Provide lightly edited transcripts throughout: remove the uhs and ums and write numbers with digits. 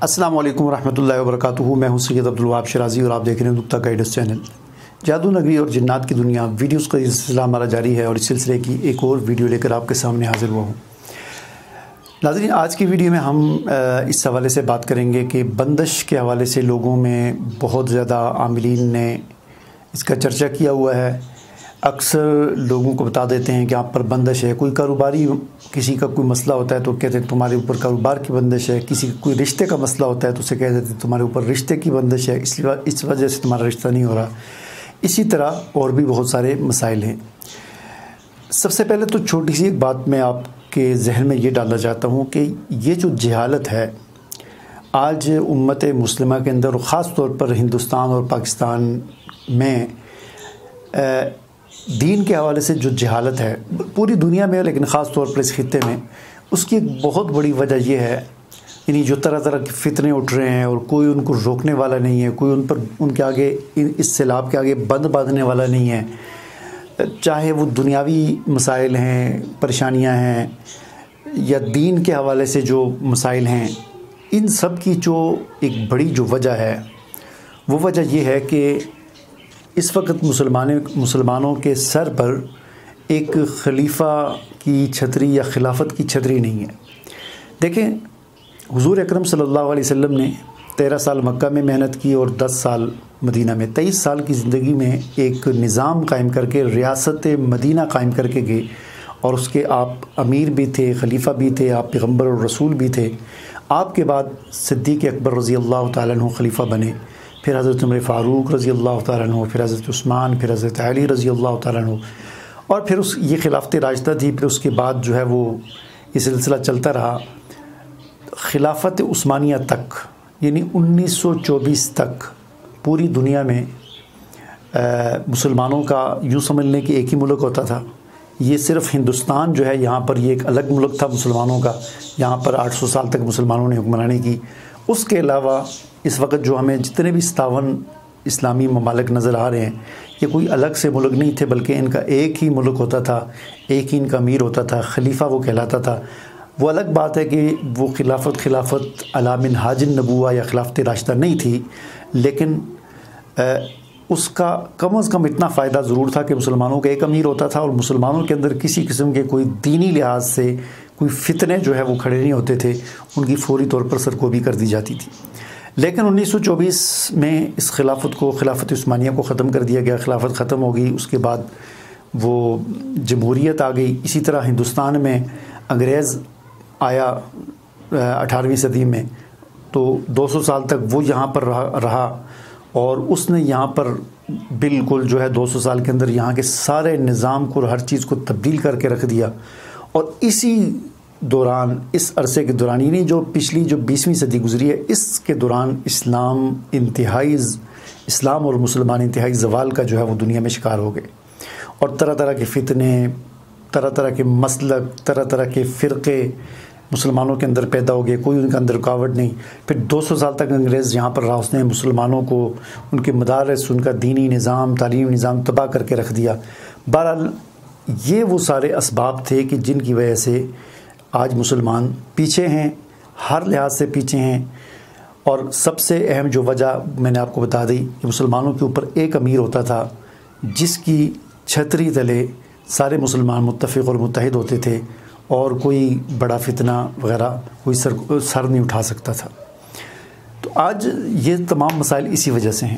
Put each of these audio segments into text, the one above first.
السلام علیکم ورحمۃ اللہ وبرکاتہ۔ میں ہوں سید عبدالوہاب شرازی اور آپ دیکھ رہے ہیں نقطہ گائیڈنس چینل۔ جادو نگری اور جنات کی دنیا ویڈیوز کا یہ سلسلہ ہمارا جاری ہے اور اس سلسلے کی ایک اور ویڈیو لے کر آپ کے سامنے حاضر ہوا ہوں۔ ناظرین، آج کی ویڈیو میں ہم اس حوالے سے بات کریں گے کہ بندش کے حوالے سے لوگوں میں بہت زیادہ عاملین نے اس کا چرچا کیا ہوا ہے۔ اکثر لوگوں کو بتا دیتے ہیں کہ آپ پر بندش ہے۔ کوئی کاروباری کسی کا کوئی مسئلہ ہوتا ہے تو کہتے ہیں تمہارے اوپر کاروبار کی بندش ہے۔ کسی کوئی رشتے کا مسئلہ ہوتا ہے تو اسے کہہ دیتے ہیں تمہارے اوپر رشتے کی بندش ہے، اس وجہ سے تمہارا رشتہ نہیں ہو رہا۔ اسی طرح اور بھی بہت سارے مسائل ہیں۔ سب سے پہلے تو چھوٹی سی ایک بات میں آپ کے ذہن میں یہ ڈالنا چاہتا ہوں کہ یہ جو جہالت ہے آج امت مسلمہ کے اندر، اور خاص طور پر ہندوستان اور پاکستان میں دین کے حوالے سے جو جہالت ہے پوری دنیا میں، لیکن خاص طور پر اس خطے میں، اس کی ایک بہت بڑی وجہ یہ ہے، یعنی جو طرح طرح کے فتنے اٹھ رہے ہیں اور کوئی ان کو روکنے والا نہیں ہے، کوئی ان کے آگے، اس سیلاب کے آگے بند باندھنے والا نہیں ہے۔ چاہے وہ دنیاوی مسائل ہیں، پریشانیاں ہیں، یا دین کے حوالے سے جو مسائل ہیں، ان سب کی جو ایک بڑی جو وجہ ہے وہ وجہ یہ ہے کہ اس وقت مسلمانوں کے سر پر ایک خلیفہ کی چھتری یا خلافت کی چھتری نہیں ہے۔ دیکھیں، حضور اکرم صلی اللہ علیہ وسلم نے 13 سال مکہ میں محنت کی اور 10 سال مدینہ میں، 23 سال کی زندگی میں ایک نظام قائم کر کے ریاست مدینہ قائم کر کے گئے، اور اس کے آپ امیر بھی تھے، خلیفہ بھی تھے، آپ پیغمبر اور رسول بھی تھے۔ آپ کے بعد صدیق اکبر رضی اللہ تعالیٰ عنہ خلیفہ بنے، پھر حضرت عمر فاروق رضی اللہ تعالیٰ عنہ، پھر حضرت عثمان، پھر حضرت علی رضی اللہ تعالیٰ عنہ، اور پھر یہ خلافت راشدہ تھی۔ پھر اس کے بعد جو ہے وہ یہ سلسلہ چلتا رہا خلافت عثمانیہ تک، یعنی 1924 تک پوری دنیا میں مسلمانوں کا یوں سمجھ لیں کہ ایک ہی ملک ہوتا تھا۔ یہ صرف ہندوستان جو ہے یہاں پر یہ ایک الگ ملک تھا مسلمانوں کا، یہاں پر 800 سال تک مسلمانوں نے حکمرانی کی۔ اس کے علاوہ اس وقت جو ہمیں جتنے بھی 57 اسلامی ممالک نظر آ رہے ہیں، یہ کوئی الگ سے ملک نہیں تھے، بلکہ ان کا ایک ہی ملک ہوتا تھا، ایک ہی ان کا امیر ہوتا تھا، خلیفہ وہ کہلاتا تھا۔ وہ الگ بات ہے کہ وہ خلافت علی منہاج النبوہ یا خلافت راشدہ نہیں تھی، لیکن اس کا کم از کم اتنا فائدہ ضرور تھا کہ مسلمانوں کا ایک امیر ہوتا تھا، اور مسلمانوں کے اندر کسی قسم کے کوئی دینی لحاظ سے کوئی فتنے جو ہے وہ کھڑے نہیں ہوتے تھے، ان کی فوری طور پر سرکوبی کر دی جاتی تھی۔ لیکن 1924 میں اس خلافت عثمانیہ کو ختم کر دیا گیا، خلافت ختم ہو گئی، اس کے بعد وہ جمہوریت آ گئی۔ اسی طرح ہندوستان میں انگریز آیا 18ویں صدی میں، تو 200 سال تک وہ یہاں پر رہا، اور اس نے یہاں پر بالکل جو ہے 200 سال کے اندر یہاں کے سارے نظام کو، ہر چیز کو تبدیل کر کے رکھ دیا۔ اور اسی دوران، اس عرصے کے دوران، یعنی جو پچھلی جو 20ویں صدی گزری ہے، اس کے دوران اسلام اور مسلمان انتہائی زوال کا جو ہے وہ دنیا میں شکار ہو گئے، اور طرح طرح کے فتنے، طرح طرح کے مسلک، طرح طرح کے فرقے مسلمانوں کے اندر پیدا ہو گئے، کوئی ان کے اندر رکاوٹ نہیں۔ پھر 200 سال تک انگریز یہاں پر رہا، اس نے مسلمانوں کو، ان کے مدارس، ان کا دینی نظام، تعلیمی نظام تباہ کر کے رکھ دیا۔ بہرحال یہ وہ سارے اسباب تھے کہ جن کی وجہ سے آج مسلمان پیچھے ہیں، ہر لحاظ سے پیچھے ہیں۔ اور سب سے اہم جو وجہ میں نے آپ کو بتا دی کہ مسلمانوں کے اوپر ایک امیر ہوتا تھا، جس کی چھتری تلے سارے مسلمان متفق اور متحد ہوتے تھے، اور کوئی بڑا فتنہ وغیرہ کوئی سر نہیں اٹھا سکتا تھا۔ تو آج یہ تمام مسائل اسی وجہ سے ہیں۔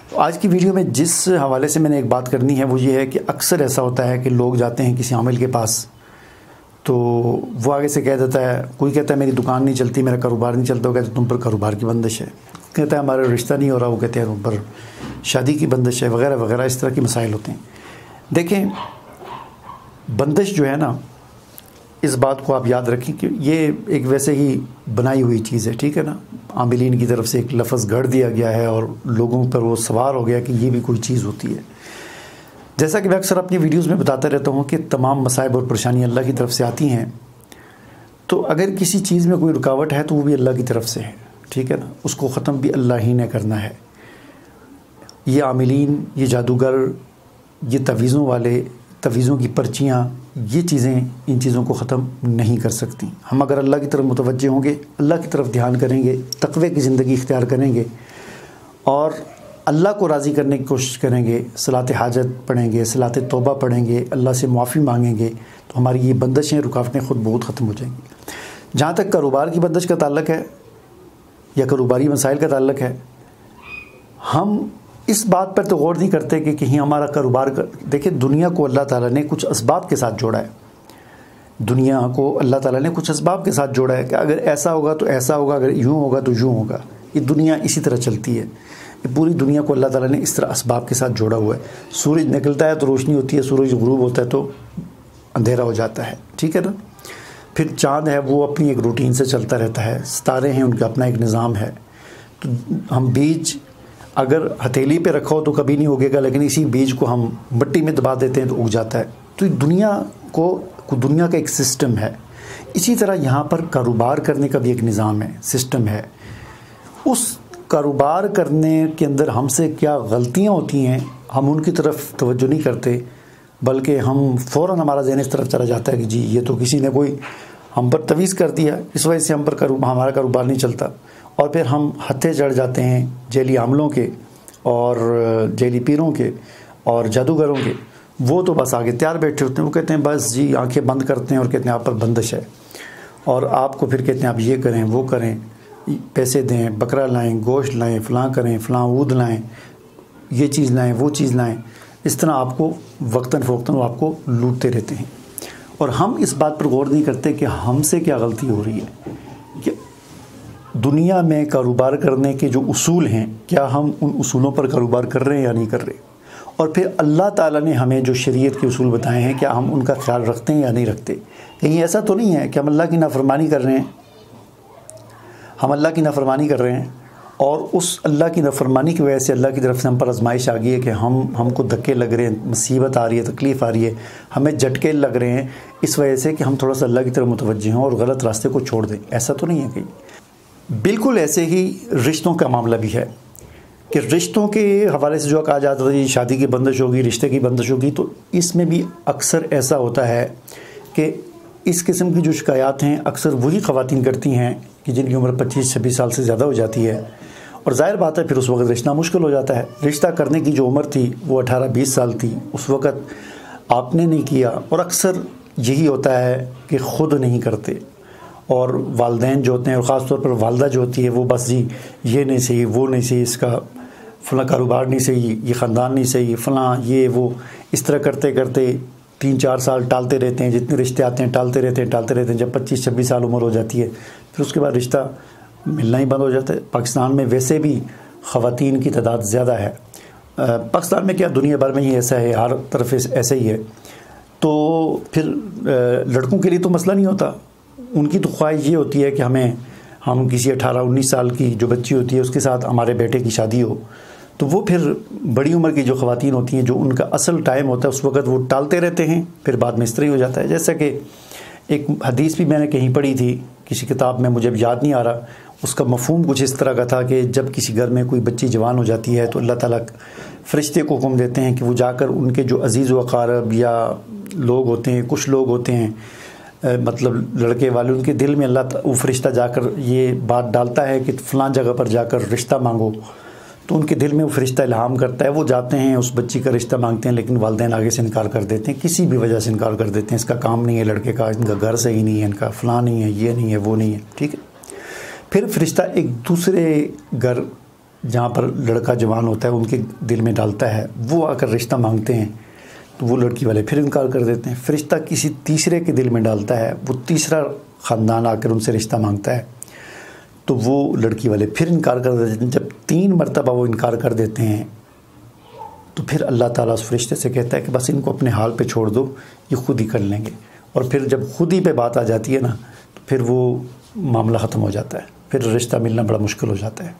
تو آج کی ویڈیو میں جس حوالے سے میں نے ایک بات کرنی ہے وہ یہ ہے کہ اکثر ایسا ہوتا ہے کہ لوگ جاتے ہیں کسی عامل کے پاس، تو وہ آگے سے کہہ دیتا ہے، کوئی کہتا ہے میری دکان نہیں چلتی، میرا کاروبار نہیں چلتا، وہ کہتے ہیں تم پر کاروبار کی بندش ہے، کہتا ہے ہمارا رشتہ نہیں ہو رہا، وہ کہتے ہیں تم پر شادی کی بندش ہے، وغیرہ وغیرہ، اس طرح کے مسائل ہوتے ہیں۔ دیکھیں، بندش جو ہے نا، اس بات کو آپ یاد رکھیں کہ یہ ایک ویسے ہی بنائی ہوئی چیز ہے، ٹھیک ہے نا، عاملین کی طرف سے ایک لفظ گھڑ دیا گیا ہے، اور لوگوں پر وہ سوار ہو گیا کہ یہ بھی کوئی چیز ہوتی ہے۔ جیسا کہ میں اکثر اپنی ویڈیوز میں بتاتا رہتا ہوں کہ تمام مصائب اور پریشانیاں اللہ کی طرف سے آتی ہیں، تو اگر کسی چیز میں کوئی رکاوٹ ہے تو وہ بھی اللہ کی طرف سے ہے، ٹھیک ہے نا، اس کو ختم بھی اللہ ہی نے کرنا ہے۔ یہ عاملین، یہ جادوگر، یہ تعویذوں والے، تویزوں کی پرچیاں، یہ چیزیں ان چیزوں کو ختم نہیں کر سکتی۔ ہم اگر اللہ کی طرف متوجہ ہوں گے، اللہ کی طرف دھیان کریں گے، تقوی کی زندگی اختیار کریں گے اور اللہ کو راضی کرنے کی کوشش کریں گے، صلاۃ حاجت پڑھیں گے، صلاۃ توبہ پڑھیں گے، اللہ سے معافی مانگیں گے، تو ہماری یہ بندشیں، رکاوٹیں خود بہت ختم ہو جائیں گی۔ جہاں تک کاروبار کی بندش کا تعلق ہے یا کاروباری مسائل کا تعلق ہے، ہم اس بات پر تو غور نہیں کرتے کہ کہیں ہمارا کاروبار دیکھیں، دنیا کو اللہ تعالیٰ نے کچھ اسباب کے ساتھ جوڑا ہے۔ دنیا کو اللہ تعالیٰ نے کچھ اسباب کے ساتھ جوڑا ہے کہ اگر ایسا ہوگا تو ایسا ہوگا، اگر یوں ہوگا تو یوں ہوگا۔ یہ دنیا اسی طرح چلتی ہے، یہ پوری دنیا کو اللہ تعالیٰ نے اس طرح اسباب کے ساتھ جوڑا ہوا ہے۔ سورج نکلتا ہے تو روشنی ہوتی ہے، سورج غروب ہوتا ہے تو اندھیرا ہو جاتا ہے، ٹھیک ہے نا۔ پھر چاند ہے وہ اپنی ایک روٹین سے چلتا رہتا ہے، ستارے ہیں ان کا اپنا ایک نظام ہے۔ تو ہم بیج اگر ہتھیلی پہ رکھو تو کبھی نہیں اگے گا، لیکن اسی بیج کو ہم مٹی میں دبا دیتے ہیں تو اگ جاتا ہے۔ تو دنیا کا ایک سسٹم ہے۔ اسی طرح یہاں پر کاروبار کرنے کا بھی ایک نظام ہے، سسٹم ہے۔ اس کاروبار کرنے کے اندر ہم سے کیا غلطیاں ہوتی ہیں، ہم ان کی طرف توجہ نہیں کرتے، بلکہ ہم فوراً ہمارا ذہن اس طرف چلا جاتا ہے کہ جی یہ تو کسی نے کوئی ہم پر تویز کر دیا، اس وجہ سے ہمارا کاروبار نہیں چلتا، اور پھر ہم ہتھے چڑھ جاتے ہیں جیلی عاملوں کے اور جیلی پیروں کے اور جادوگروں کے۔ وہ تو بس آگے تیار بیٹھے ہوتے ہیں، وہ کہتے ہیں بس جی آنکھیں بند کرتے ہیں اور کہتے ہیں آپ پر بندش ہے، اور آپ کو پھر کہتے ہیں آپ یہ کریں وہ کریں، پیسے دیں، بکرا لائیں، گوشت لائیں، فلاں کریں، فلاں عود لائیں، یہ چیز لائیں، وہ چیز لائیں۔ اس طرح آپ کو وقتاً فوقتاً وہ آپ کو لوٹتے رہتے ہیں، اور ہم اس بات پر غور نہیں کرتے کہ ہم سے کیا غلطی ہو رہی ہے، کہ دنیا میں کاروبار کرنے کے جو اصول ہیں، کیا ہم ان اصولوں پر کاروبار کر رہے ہیں یا نہیں کر رہے، اور پھر اللہ تعالیٰ نے ہمیں جو شریعت کے اصول بتائے ہیں کیا ہم ان کا خیال رکھتے ہیں یا نہیں رکھتے۔ کہیں ایسا تو نہیں ہے کہ ہم اللہ کی نافرمانی کر رہے ہیں، ہم اللہ کی نافرمانی کر رہے ہیں اور اس اللہ کی نافرمانی کی وجہ سے اللہ کی طرف سے ہم پر آزمائش آ گئی ہے کہ ہم کو دھکے لگ رہے ہیں، مصیبت آ رہی ہے، تکلیف آ رہی ہے، ہمیں جھٹکے لگ رہے ہیں اس وجہ سے کہ ہم تھوڑا سا اللہ کی طرف متوجہ ہوں اور غلط راستے کو چھوڑ دیں۔ ایسا تو نہیں ہے کہیں۔ بالکل ایسے ہی رشتوں کا معاملہ بھی ہے کہ رشتوں کے حوالے سے جو کہا جاتا ہے شادی کی بندش ہوگی، رشتے کی بندش ہوگی، تو اس میں بھی اکثر ایسا ہوتا ہے کہ اس قسم کی جو شکایات ہیں اکثر وہی خواتین کرتی ہیں کہ جن کی عمر 25-26 سال سے زیادہ ہو جاتی ہے، اور ظاہر بات ہے پھر اس وقت رشتہ مشکل ہو جاتا ہے۔ رشتہ کرنے کی جو عمر تھی وہ 18-20 سال تھی، اس وقت آپ نے نہیں کیا، اور اکثر یہی ہوتا ہے کہ خود نہیں کرتے، اور والدین جو ہوتے ہیں اور خاص طور پر والدہ جو ہوتی ہے وہ بس جی یہ نہیں صحیح، وہ نہیں صحیح، اس کا فلاں کاروبار نہیں صحیح، یہ خاندان نہیں صحیح، فلاں یہ وہ، اس طرح کرتے کرتے 3-4 سال ٹالتے رہتے ہیں، جتنے رشتے آتے ہیں ٹالتے رہتے ہیں۔ جب 25-26 سال عمر ہو جاتی ہے پھر اس کے بعد رشتہ ملنا ہی بند ہو جاتا ہے۔ پاکستان میں ویسے بھی خواتین کی تعداد زیادہ ہے، پاکستان میں کیا دنیا بھر میں ہی ایسا ہے، ہر طرف ایسا ہی ہے، تو پھر لڑکوں کے لیے تو مسئلہ نہیں ہوتا، ان کی تو خواہش یہ ہوتی ہے کہ ہم کسی 18-19 سال کی جو بچی ہوتی ہے اس کے ساتھ ہمارے بیٹے کی شادی ہو، تو وہ پھر بڑی عمر کی جو خواتین ہوتی ہیں جو ان کا اصل ٹائم ہوتا ہے اس وقت وہ ٹالتے رہتے ہیں، پھر بعد میں اس طرح ہی ہو جاتا ہے۔ جیسا کہ ایک حدیث بھی میں نے کہیں پڑھی تھی کسی کتاب میں، مجھے اب یاد نہیں آ رہا، اس کا مفہوم کچھ اس طرح کا تھا کہ جب کسی گھر میں کوئی بچی جوان ہو جاتی ہے تو اللہ تعالیٰ فرشتے کو حکم دیتے ہیں کہ وہ جا کر ان کے جو عزیز و اقارب یا لوگ ہوتے ہیں، کچھ لوگ ہوتے ہیں مطلب لڑکے والے، ان کے دل میں وہ فرشتہ جا کر یہ بات ڈالتا ہے کہ فلاں جگہ پر جا کر رشتہ مانگو، تو ان کے دل میں وہ فرشتہ الہام کرتا ہے، وہ جاتے ہیں اس بچی کا رشتہ مانگتے ہیں، لیکن والدین آگے سے انکار کر دیتے ہیں، کسی بھی وجہ سے انکار کر دیتے ہیں، اس کا کام نہیں ہے لڑکے کا، ان کا گھر صحیح نہیں ہے، ان کا فلاں نہیں ہے، یہ نہیں ہے، وہ نہیں ہے، ٹھیک ہے۔ پھر فرشتہ ایک دوسرے گھر جہاں پر لڑکا جوان ہوتا ہے ان کے دل میں ڈالتا ہے، وہ آ کر رشتہ مانگتے ہیں تو وہ لڑکی والے پھر انکار کر دیتے ہیں، فرشتہ کسی تیسرے کے دل میں ڈالتا ہے، وہ تیسرا خاندان آ کر ان سے رشتہ مانگتا ہے تو وہ لڑکی والے پھر انکار کر دیتے ہیں۔ جب 3 مرتبہ وہ انکار کر دیتے ہیں تو پھر اللہ تعالیٰ اس فرشتے سے کہتا ہے کہ بس ان کو اپنے حال پہ چھوڑ دو، یہ خود ہی کر لیں گے، اور پھر جب خود ہی پہ بات آ جاتی ہے نا تو پھر وہ معاملہ ختم ہو جاتا ہے، پھر رشتہ ملنا بڑا مشکل ہو جاتا ہے۔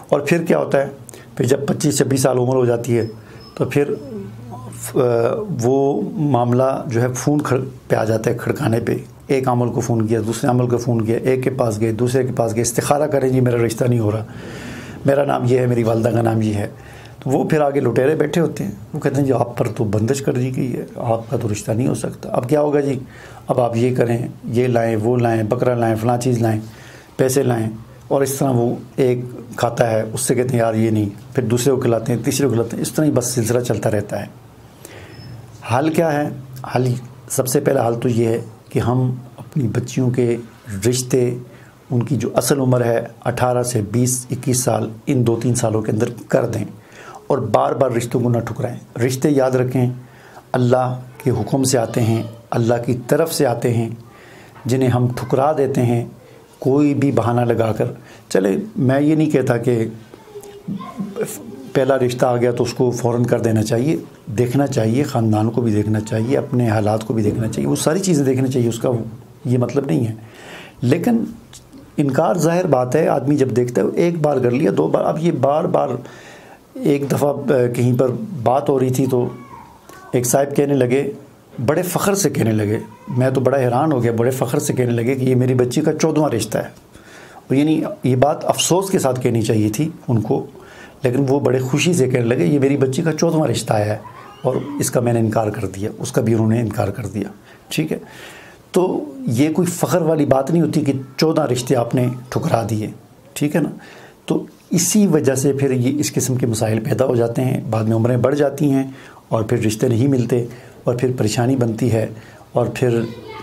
اور پھر کیا ہوتا ہے، پھر جب 25-26 سال عمر ہو جاتی ہے تو پھر وہ معاملہ جو ہے فون پہ آ جاتا ہے، کھڑکانے پہ، ایک عمل کو فون کیا، دوسرے عمل کو فون کیا، ایک کے پاس گئے، دوسرے کے پاس گئے، استخارہ کریں جی میرا رشتہ نہیں ہو رہا، میرا نام یہ ہے، میری والدہ کا نام یہ ہے، تو وہ پھر آگے لٹیرے بیٹھے ہوتے ہیں، وہ کہتے ہیں جی آپ پر تو بندش کر دی گئی ہے، آپ کا تو رشتہ نہیں ہو سکتا، اب کیا ہوگا جی، اب آپ یہ کریں، یہ لائیں، وہ لائیں، بکرا لائیں، فلاں چیز لائیں، پیسے لائیں، اور اس طرح وہ ایک کھاتا ہے، اس سے کہتے ہیں یار یہ نہیں، پھر دوسرے کو کھلاتے ہیں، تیسرے کو کھلاتے ہیں، اس طرح ہی بس سلسلہ چلتا رہتا ہے۔ حل کیا ہے؟ حل سب سے پہلا حل تو یہ ہے کہ ہم اپنی بچیوں کے رشتے، ان کی جو اصل عمر ہے 18 سے 20-21 سال، ان 2-3 سالوں کے اندر کر دیں، اور بار بار رشتوں کو نہ ٹھکرائیں۔ رشتے یاد رکھیں اللہ کے حکم سے آتے ہیں، اللہ کی طرف سے آتے ہیں، جنہیں ہم ٹھکرا دیتے ہیں کوئی بھی بہانہ لگا کر۔ چلے میں یہ نہیں کہتا کہ پہلا رشتہ آ گیا تو اس کو فوراً کر دینا چاہیے، دیکھنا چاہیے، خاندان کو بھی دیکھنا چاہیے، اپنے حالات کو بھی دیکھنا چاہیے، وہ ساری چیزیں دیکھنا چاہیے، اس کا یہ مطلب نہیں ہے۔ لیکن انکار ظاہر بات ہے، آدمی جب دیکھتا ہے ایک بار کر لیا، 2 بار، اب یہ بار بار، ایک دفعہ کہیں پر بات ہو رہی تھی تو ایک صاحب کہنے لگے، بڑے فخر سے کہنے لگے، میں تو بڑا حیران ہو گیا، بڑے فخر سے کہنے لگے کہ یہ میری بچی کا 14واں رشتہ ہے، اور یعنی یہ بات افسوس کے ساتھ کہنی چاہیے تھی ان کو، لیکن وہ بڑے خوشی سے کہنے لگے یہ میری بچی کا 14واں رشتہ آیا ہے، اور اس کا میں نے انکار کر دیا، اس کا بھی انہوں نے انکار کر دیا۔ ٹھیک ہے، تو یہ کوئی فخر والی بات نہیں ہوتی کہ 14 رشتے آپ نے ٹھکرا دیے، ٹھیک ہے نا۔ تو اسی وجہ سے پھر یہ اس قسم کے مسائل پیدا ہو جاتے ہیں، بعد میں عمریں بڑھ جاتی ہیں اور پھر رشتے نہیں ملتے، اور پھر پریشانی بنتی ہے، اور پھر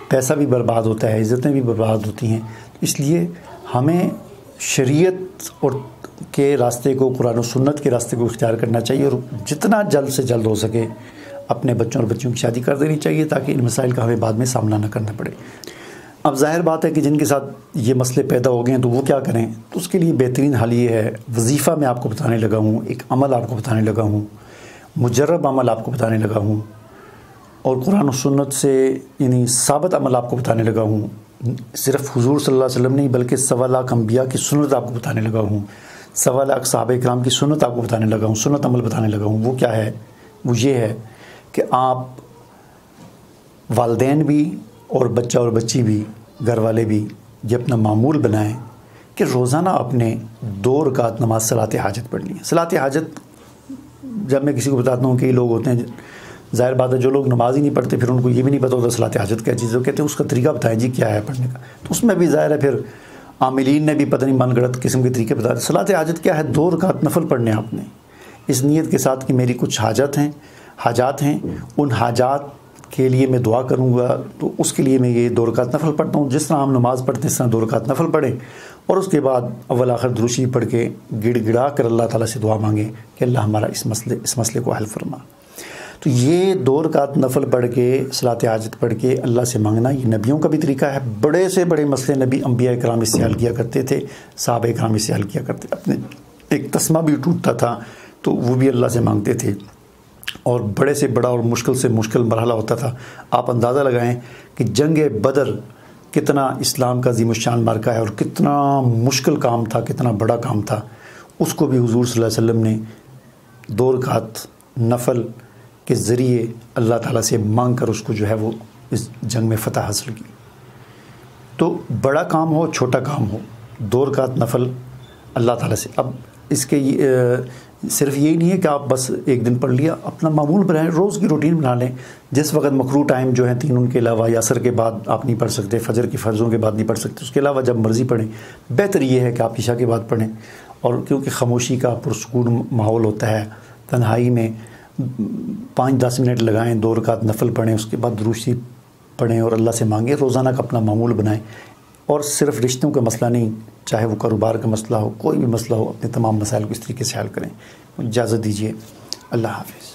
پیسہ بھی برباد ہوتا ہے، عزتیں بھی برباد ہوتی ہیں۔ اس لیے ہمیں شریعت اور کے راستے کو، قرآن و سنت کے راستے کو اختیار کرنا چاہیے، اور جتنا جلد سے جلد ہو سکے اپنے بچوں اور بچیوں کی شادی کر دینی چاہیے، تاکہ ان مسائل کا ہمیں بعد میں سامنا نہ کرنا پڑے۔ اب ظاہر بات ہے کہ جن کے ساتھ یہ مسئلے پیدا ہو گئے ہیں تو وہ کیا کریں، تو اس کے لیے بہترین حل یہ ہے، وظیفہ میں آپ کو بتانے لگا ہوں، ایک عمل آپ کو بتانے لگا ہوں، مجرب عمل آپ کو بتانے لگا ہوں، اور قرآن و سنت سے یعنی ثابت عمل آپ کو بتانے لگا ہوں، صرف حضور صلی اللہ علیہ وسلم نہیں بلکہ 1.25 لاکھ انبیاء کی سنت آپ کو بتانے لگا ہوں، 1.25 لاکھ صحابہ کرام کی سنت آپ کو بتانے لگا ہوں، سنت عمل بتانے لگا ہوں۔ وہ کیا ہے؟ وہ یہ ہے کہ آپ والدین بھی اور بچہ اور بچی بھی، گھر والے بھی، یہ اپنا معمول بنائیں کہ روزانہ اپنے 2 رکعت نماز صلاۃ حاجت پڑھ لیں۔ صلاۃ حاجت جب میں کسی کو بتاتا ہوں، کئی لوگ ہوتے ہیں، ظاہر بات ہے جو لوگ نماز ہی نہیں پڑھتے پھر ان کو یہ بھی نہیں پتہ ہوتا صلاۃ حاجت کیا چیز ہے، وہ کہتے ہیں اس کا طریقہ بتائیں جی کیا ہے پڑھنے کا، تو اس میں بھی ظاہر ہے پھر عاملین نے بھی پتہ نہیں من گھڑت قسم کے طریقے بتا دیں۔ صلاۃ حاجت کیا ہے؟ 2 رکعت نفل پڑھنے آپ نے، اس نیت کے ساتھ کہ میری کچھ حاجات ہیں، ان حاجات کے لیے میں دعا کروں گا، تو اس کے لیے میں یہ 2 رکعت نفل پڑھتا ہوں، جس طرح ہم نماز پڑھتے ہیں اس طرح 2 رکعت نفل پڑھیں، اور اس کے بعد اول آخر درود شریف پڑھ کے گڑ گڑا کر اللہ تعالیٰ سے دعا مانگیں کہ اللہ ہمارا اس مسئلے کو حل فرما۔ تو یہ 2 رکعت نفل پڑھ کے، صلاۃ حاجت پڑھ کے اللہ سے مانگنا، یہ نبیوں کا بھی طریقہ ہے۔ بڑے سے بڑے مسئلے نبی انبیاء کرام اس سے حل کیا کرتے تھے، صحابہ کرام اس سے حل کیا کرتے، اپنے ایک تسمہ بھی ٹوٹتا تھا تو وہ بھی اللہ سے مانگتے تھے، اور بڑے سے بڑا اور مشکل سے مشکل مرحلہ ہوتا تھا۔ آپ اندازہ لگائیں کہ جنگ بدر کتنا اسلام کا عظیم الشان معرکہ ہے، اور کتنا مشکل کام تھا، کتنا بڑا کام تھا، اس کو بھی حضور صلی اللہ علیہ وسلم نے 2 رکعت نفل کے ذریعے اللہ تعالیٰ سے مانگ کر اس کو جو ہے وہ اس جنگ میں فتح حاصل کی۔ تو بڑا کام ہو چھوٹا کام ہو، 2 رکعت نفل اللہ تعالیٰ سے۔ اب اس کے صرف یہی نہیں ہے کہ آپ بس ایک دن پڑھ لیا، اپنا معمول بنائیں، روز کی روٹین بنا لیں۔ جس وقت مکروہ ٹائم جو ہیں 3 ان کے علاوہ، یا عصر کے بعد آپ نہیں پڑھ سکتے، فجر کی فرضوں کے بعد نہیں پڑھ سکتے، اس کے علاوہ جب مرضی پڑھیں۔ بہتر یہ ہے کہ آپ عشاء کے بعد پڑھیں، اور کیونکہ خاموشی کا پرسکون ماحول ہوتا ہے، تنہائی میں 5-10 منٹ لگائیں، 2 رکعت نفل پڑھیں، اس کے بعد درود شریف پڑھیں اور اللہ سے مانگیں، روزانہ کا اپنا معمول بنائیں۔ اور صرف رشتوں کا مسئلہ نہیں، چاہے وہ کاروبار کا مسئلہ ہو، کوئی بھی مسئلہ ہو، اپنے تمام مسائل کو اس طریقے سے حل کریں۔ اجازت دیجیے، اللہ حافظ۔